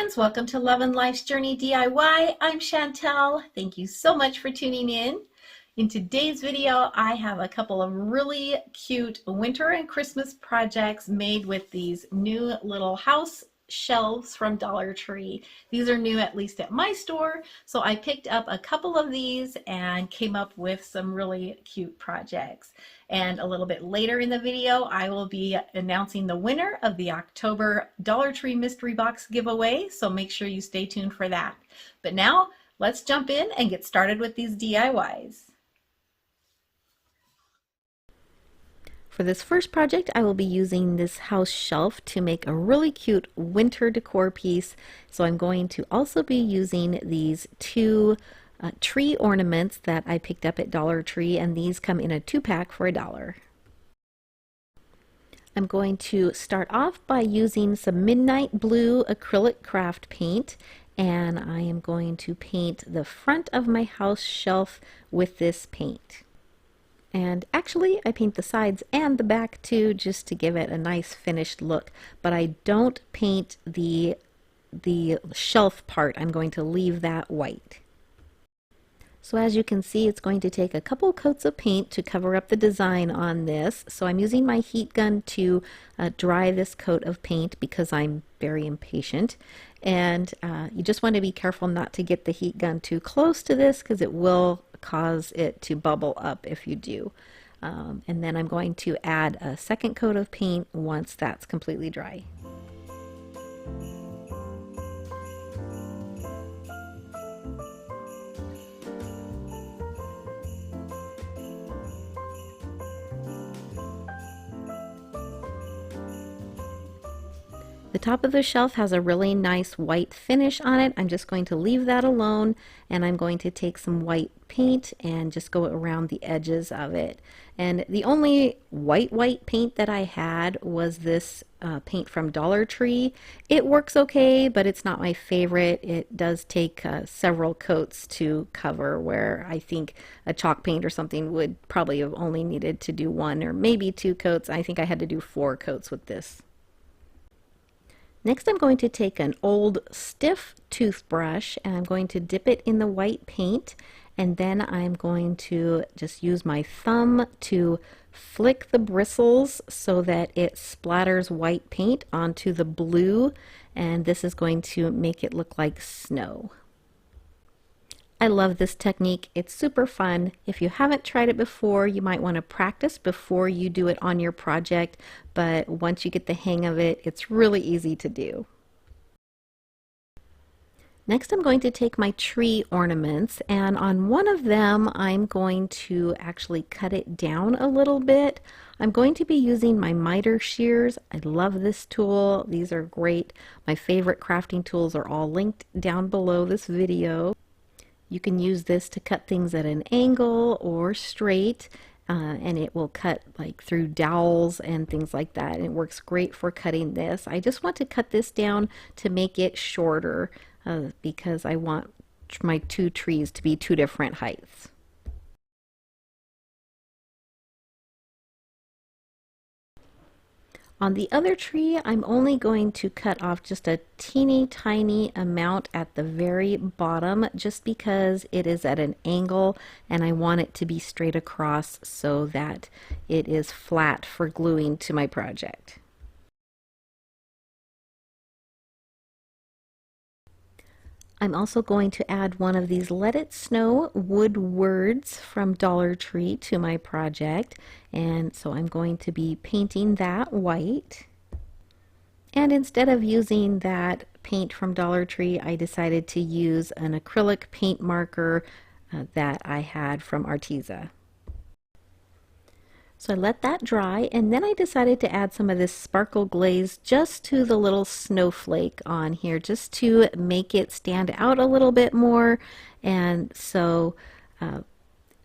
friends, welcome to Lovin' Life's Journey DIY. I'm Chantel. Thank you so much for tuning in. In today's video, I have a couple of really cute winter and Christmas projects made with these new little house shelves from Dollar Tree. These are new, at least at my store, so I picked up a couple of these and came up with some really cute projects. And a little bit later in the video, I will be announcing the winner of the October Dollar Tree Mystery Box giveaway, so make sure you stay tuned for that. But now, let's jump in and get started with these DIYs. For this first project, I will be using this house shelf to make a really cute winter decor piece. So I'm going to also be using these two tree ornaments that I picked up at Dollar Tree, and these come in a 2-pack for $1. I'm going to start off by using some midnight blue acrylic craft paint, and I am going to paint the front of my house shelf with this paint. And actually, I paint the sides and the back too, just to give it a nice finished look. But I don't paint the shelf part. I'm going to leave that white. So as you can see, it's going to take a couple coats of paint to cover up the design on this. So I'm using my heat gun to dry this coat of paint because I'm very impatient. And you just want to be careful not to get the heat gun too close to this because it will cause it to bubble up if you do. And then I'm going to add a second coat of paint once that's completely dry. The top of the shelf has a really nice white finish on it. I'm just going to leave that alone, and I'm going to take some white paint and just go around the edges of it. And the only white paint that I had was this paint from Dollar Tree. It works okay, but it's not my favorite. It does take several coats to cover, where I think a chalk paint or something would probably have only needed to do 1 or maybe 2 coats. I think I had to do 4 coats with this. Next, I'm going to take an old stiff toothbrush and I'm going to dip it in the white paint, and then I'm going to just use my thumb to flick the bristles so that it splatters white paint onto the blue, and this is going to make it look like snow. I love this technique. It's super fun. If you haven't tried it before, you might want to practice before you do it on your project, but once you get the hang of it, it's really easy to do. Next, I'm going to take my tree ornaments, and on one of them, I'm going to actually cut it down a little bit. I'm going to be using my miter shears. I love this tool. These are great. My favorite crafting tools are all linked down below this video. You can use this to cut things at an angle or straight, and it will cut like through dowels and things like that. And it works great for cutting this. I just want to cut this down to make it shorter because I want my 2 trees to be 2 different heights. On the other tree, I'm only going to cut off just a teeny tiny amount at the very bottom, just because it is at an angle and I want it to be straight across so that it is flat for gluing to my project. I'm also going to add one of these Let It Snow wood words from Dollar Tree to my project, and so I'm going to be painting that white. And instead of using that paint from Dollar Tree, I decided to use an acrylic paint marker that I had from Arteza. So I let that dry, and then I decided to add some of this sparkle glaze just to the little snowflake on here, just to make it stand out a little bit more. And so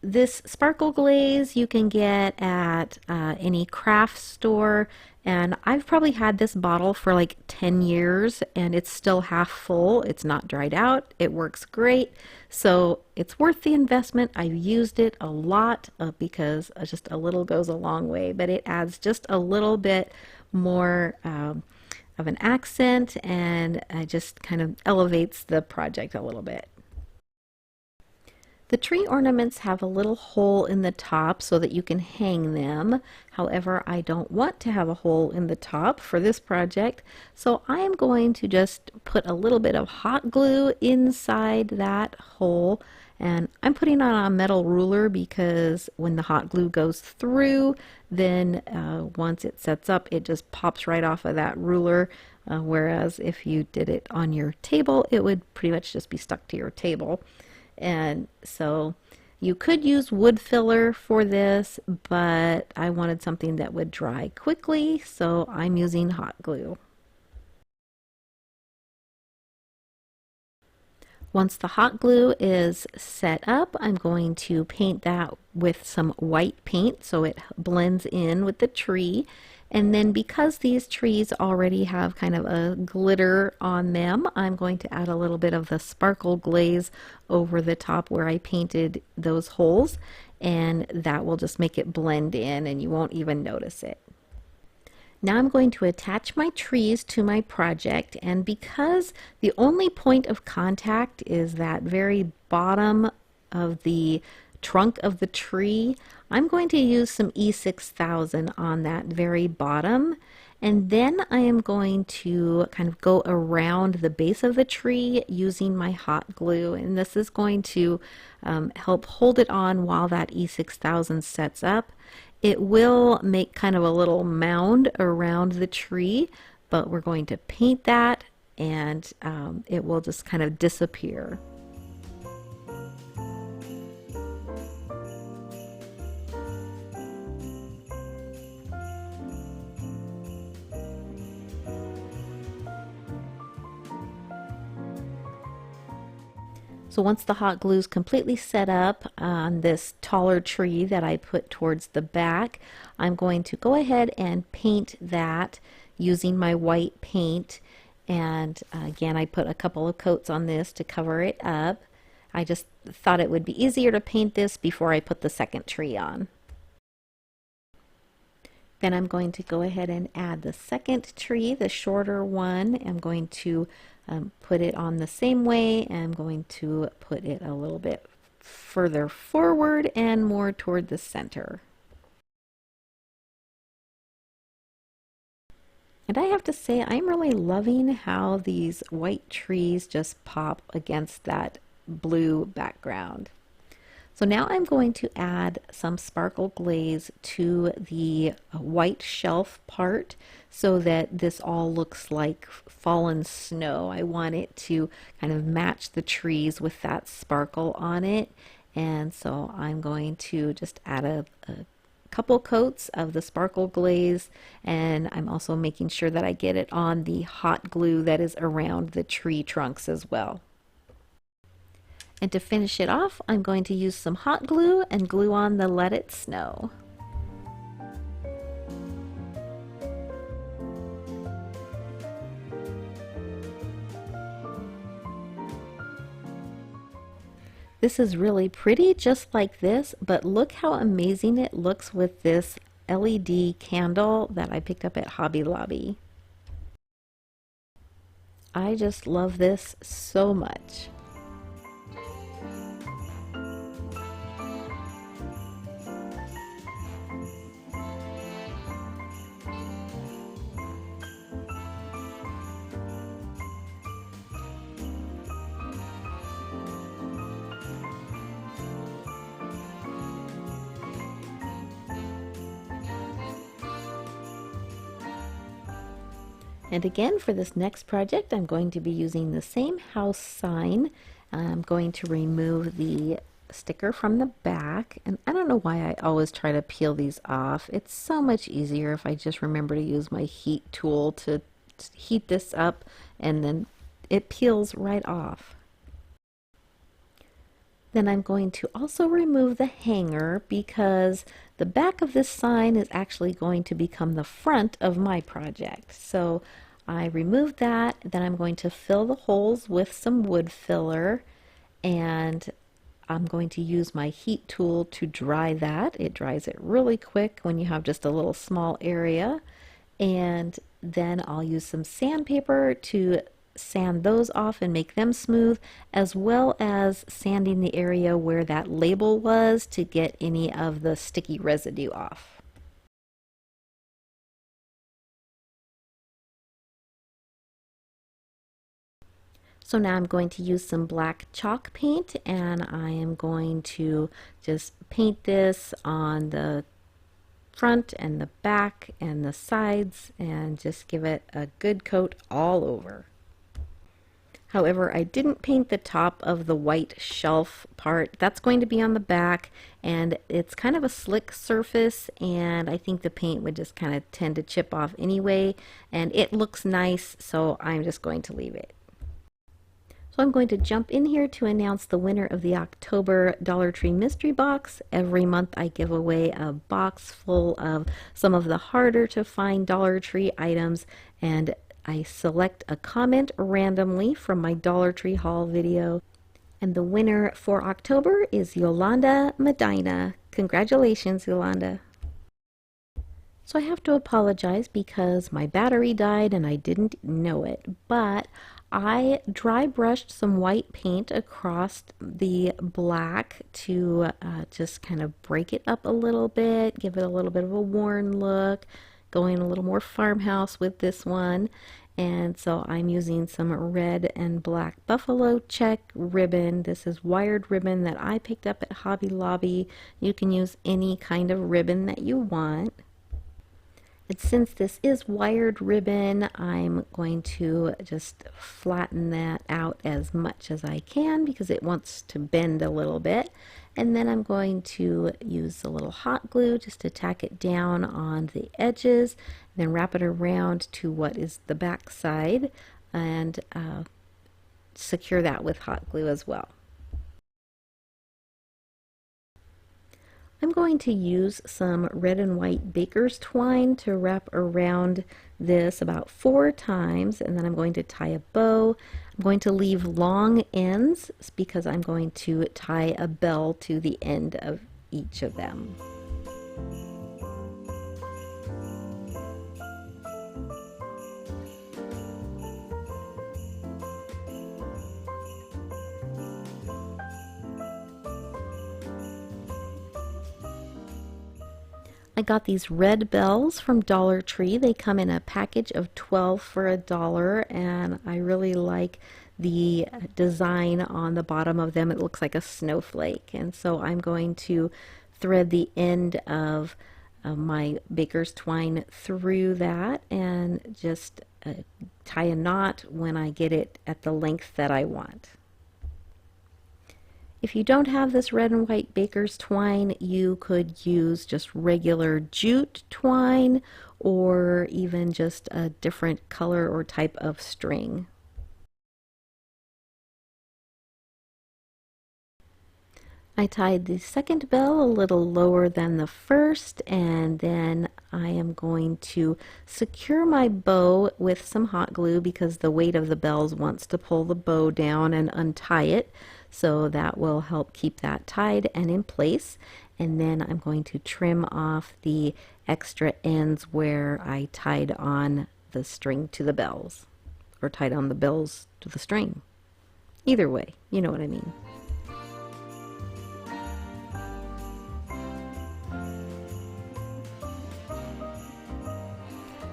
this sparkle glaze you can get at any craft store, and I've probably had this bottle for like 10 years and it's still half full. It's not dried out. It works great, so it's worth the investment. I've used it a lot because just a little goes a long way, but it adds just a little bit more of an accent, and it just kind of elevates the project a little bit. The tree ornaments have a little hole in the top so that you can hang them. However, I don't want to have a hole in the top for this project, so I am going to just put a little bit of hot glue inside that hole. And I'm putting on a metal ruler because when the hot glue goes through, then once it sets up, it just pops right off of that ruler. Whereas if you did it on your table, it would pretty much just be stuck to your table. And so you could use wood filler for this, but I wanted something that would dry quickly, so I'm using hot glue. Once the hot glue is set up, I'm going to paint that with some white paint so it blends in with the tree. And then because these trees already have kind of a glitter on them, I'm going to add a little bit of the sparkle glaze over the top where I painted those holes, and that will just make it blend in and you won't even notice it. Now I'm going to attach my trees to my project, and because the only point of contact is that very bottom of the trunk of the tree, I'm going to use some E6000 on that very bottom, and then I am going to kind of go around the base of the tree using my hot glue, and this is going to help hold it on while that E6000 sets up. It will make kind of a little mound around the tree, but we're going to paint that, and it will just kind of disappear. So once the hot glue is completely set up on this taller tree that I put towards the back, I'm going to go ahead and paint that using my white paint. And again, I put a couple of coats on this to cover it up. I just thought it would be easier to paint this before I put the second tree on. Then I'm going to go ahead and add the second tree, the shorter one. I'm going to put it on the same way, and I'm going to put it a little bit further forward and more toward the center. And I have to say, I'm really loving how these white trees just pop against that blue background. So now I'm going to add some sparkle glaze to the white shelf part so that this all looks like fallen snow. I want it to kind of match the trees with that sparkle on it. And so I'm going to just add a couple coats of the sparkle glaze, and I'm also making sure that I get it on the hot glue that is around the tree trunks as well. And to finish it off, I'm going to use some hot glue and glue on the Let It Snow. This is really pretty just like this, but look how amazing it looks with this LED candle that I picked up at Hobby Lobby. I just love this so much. And again, for this next project, I'm going to be using the same house sign. I'm going to remove the sticker from the back. And I don't know why I always try to peel these off. It's so much easier if I just remember to use my heat tool to heat this up, and then it peels right off. Then I'm going to also remove the hanger because the back of this sign is actually going to become the front of my project. So I removed that, then I'm going to fill the holes with some wood filler, and I'm going to use my heat tool to dry that. It dries it really quick when you have just a little small area. And Then I'll use some sandpaper to sand those off and make them smooth, as well as sanding the area where that label was to get any of the sticky residue off. So now I'm going to use some black chalk paint, and I am going to just paint this on the front and the back and the sides and just give it a good coat all over. However, I didn't paint the top of the white shelf part. That's going to be on the back, and it's kind of a slick surface, and I think the paint would just kind of tend to chip off anyway, and it looks nice, so I'm just going to leave it. So I'm going to jump in here to announce the winner of the October Dollar Tree Mystery Box. Every month I give away a box full of some of the harder to find Dollar Tree items, and I select a comment randomly from my Dollar Tree haul video. And the winner for October is Yolanda Medina. Congratulations, Yolanda. So I have to apologize because my battery died and I didn't know it, but I dry brushed some white paint across the black to just kind of break it up a little bit, give it a little bit of a worn look, going a little more farmhouse with this one. And so I'm using some red and black buffalo check ribbon. This is wired ribbon that I picked up at Hobby Lobby. You can use any kind of ribbon that you want. And since this is wired ribbon, I'm going to just flatten that out as much as I can because it wants to bend a little bit. And then I'm going to use a little hot glue just to tack it down on the edges, then wrap it around to what is the back side and secure that with hot glue as well. I'm going to use some red and white baker's twine to wrap around this about 4 times, and then I'm going to tie a bow. I'm going to leave long ends because I'm going to tie a bell to the end of each of them. I got these red bells from Dollar Tree. They come in a package of 12 for $1, and I really like the design on the bottom of them. It looks like a snowflake, and so I'm going to thread the end of my baker's twine through that and just tie a knot when I get it at the length that I want. If you don't have this red and white baker's twine, you could use just regular jute twine or even just a different color or type of string. I tied the second bell a little lower than the first, and then I am going to secure my bow with some hot glue because the weight of the bells wants to pull the bow down and untie it. So that will help keep that tied and in place. And then I'm going to trim off the extra ends where I tied on the string to the bells, or tied on the bells to the string. Either way, you know what I mean.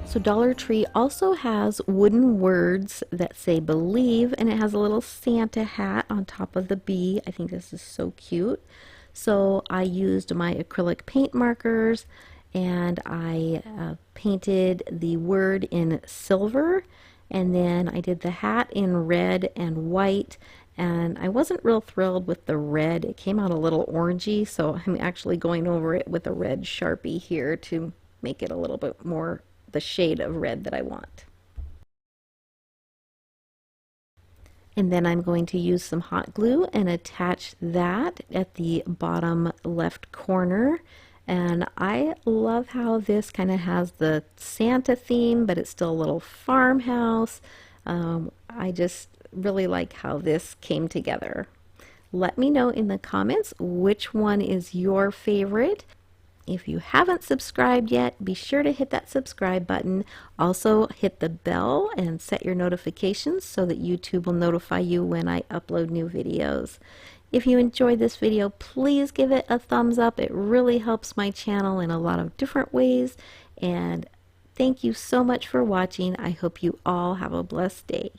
So Dollar Tree also has wooden words that say believe, and it has a little Santa hat on top of the bee. I think this is so cute. So I used my acrylic paint markers and I painted the word in silver, and then I did the hat in red and white, and I wasn't real thrilled with the red. It came out a little orangey, so I'm actually going over it with a red Sharpie here to make it a little bit more the shade of red that I want. And then I'm going to use some hot glue and attach that at the bottom left corner. And I love how this kind of has the Santa theme, but it's still a little farmhouse. I just really like how this came together. Let me know in the comments which one is your favorite. If you haven't subscribed yet, be sure to hit that subscribe button. Also hit the bell and set your notifications so that YouTube will notify you when I upload new videos. If you enjoyed this video, please give it a thumbs up. It really helps my channel in a lot of different ways. And thank you so much for watching. I hope you all have a blessed day.